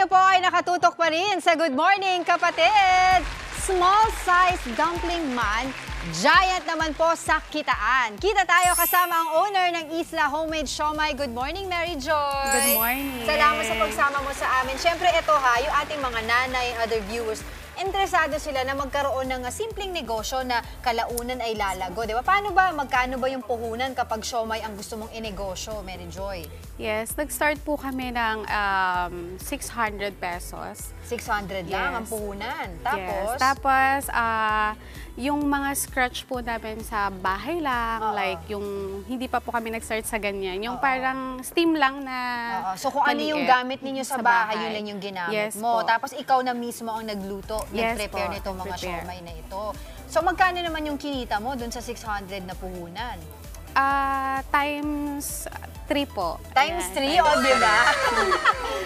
Kayo po ay nakatutok pa rin sa Good Morning Kapatid! Small size dumpling man, giant naman po sa kitaan. Kita tayo kasama ang owner ng Isla Homemade Siomai. Good morning, Mary Joy! Good morning! Salamat sa pagsama mo sa amin. Siyempre, ito yung ating mga nanay, other viewers, interesado sila na magkaroon ng simpleng negosyo na kalaunan ay lalago. Di ba? Magkano ba yung puhunan kapag siomai ang gusto mong inegosyo, Mary Joy? Yes, nag-start po kami ng 600 pesos. 600 lang ang puhunan. Tapos? Yes. Tapos, yung mga scratch po namin sa bahay lang, like yung hindi pa po kami nag-start sa ganyan, yung parang steam lang na So kung ano yung gamit ninyo sa bahay, yun lang yung ginamit mo. Po. Tapos ikaw na mismo ang nagluto, nag-prepare nitong mga siomai na ito. So magkano naman yung kinita mo dun sa 600 na puhunan? Times 3 po. Times 3, o diba?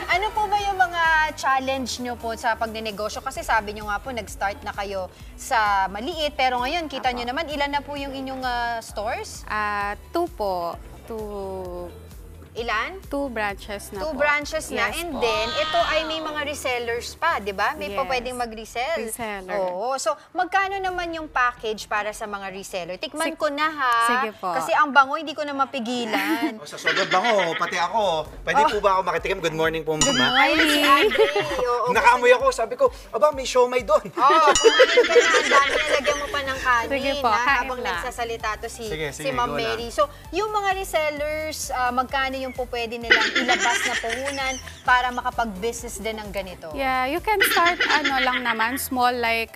Ano po ba yung mga challenge nyo po sa pagnenegosyo? Kasi sabi nyo nga po, nag-start na kayo sa maliit, pero ngayon, kita nyo naman, ilan na po yung inyong stores? 2 po. 2. Ilan? 2 branches na 2 po. branches na. Yes And po. then, ito ay may mga resellers pa, di ba? May pa pwedeng mag-resell. Reseller. Oo. So, magkano naman yung package para sa mga reseller? Tikman ko na ha. Sige po. Kasi ang bango, hindi ko na mapigilan. Sa sobrang bango, pati ako. Pwede po ba ako makitikim? Good morning po, mama. Ayun si Andre. Oo, Nakaamoy ako, sabi ko, aba, may siomai doon. kumain ka na. Ang dami nalagyan mo pa ng kanin. Sige po, ha, kain habang lang. nagsasalita to si Sige, Ma'am go Mary. lang. So, yung mga resellers, magkano yung po pwede nilang ilabas na puhunan para makapag-business din ng ganito? Yeah, you can start lang naman, small like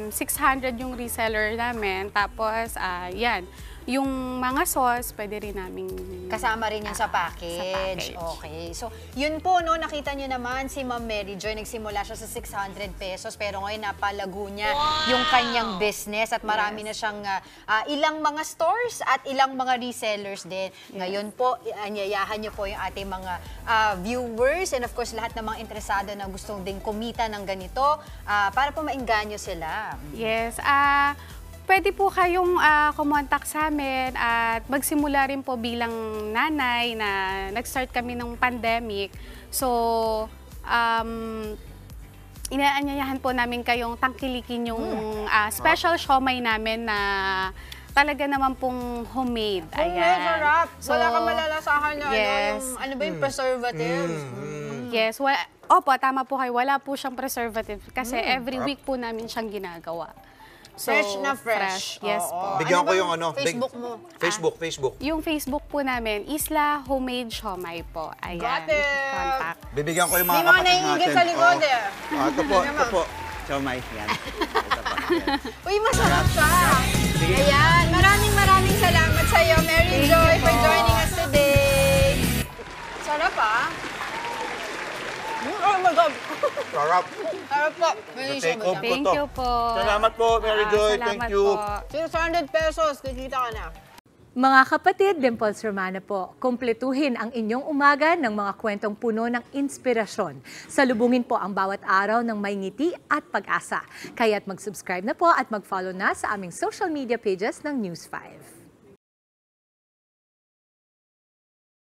600 yung reseller namin. Tapos, yan. Yung mga sauce, pwede rin namin Kasama rin yun sa package. Okay. So, yun po, no, nakita nyo naman si Ma'am Mary Joy, nagsimula siya sa 600 pesos, pero ngayon napalago niya yung kanyang business at marami na siyang ilang mga stores at ilang mga resellers din. Ngayon po, anyayahan nyo po yung ating mga viewers and of course, lahat ng mga interesado na gustong din kumita ng ganito para po maengganyo sila. Yes. Pwede po kayong kumontak sa amin at magsimula rin po bilang nanay na nag-start kami ng pandemic. So, inaanyayahan po namin kayong tangkilikin yung special siomai namin na talaga naman pong homemade. Ayan. Sarap. So, wala kang malalasahan na yes. ano ba yung preservatives? Yes. Opo, tama po kayo. Wala po siyang preservative kasi every week po namin siyang ginagawa. So, Fresh na fresh. Yes Oo. po. Bigyan ko bang yung Facebook mo? Facebook. Yung Facebook po namin, Isla Homemade Siomai po. Ayan. Got it. Contact. Bibigyan ko yung mga May mga kapatid naiingit natin. sa likod Oo. eh. Ito po. Siomai, yan. Ito po. Yan. Uy, masarap siya. Ayan. Maraming salamat sa iyo, Mary Joy, for joining us today. Sarap oh my God. Sarap. Sarap po. Take home ko Thank to. you po. Salamat po, Mary Joy. Thank Salamat you. po. 600 pesos. Kikita ka na. Mga kapatid, Dimples Romana po, kumpletuhin ang inyong umaga ng mga kwentong puno ng inspirasyon. Salubungin po ang bawat araw ng may ngiti at pag-asa. Kaya't mag-subscribe na po at mag-follow na sa aming social media pages ng News 5.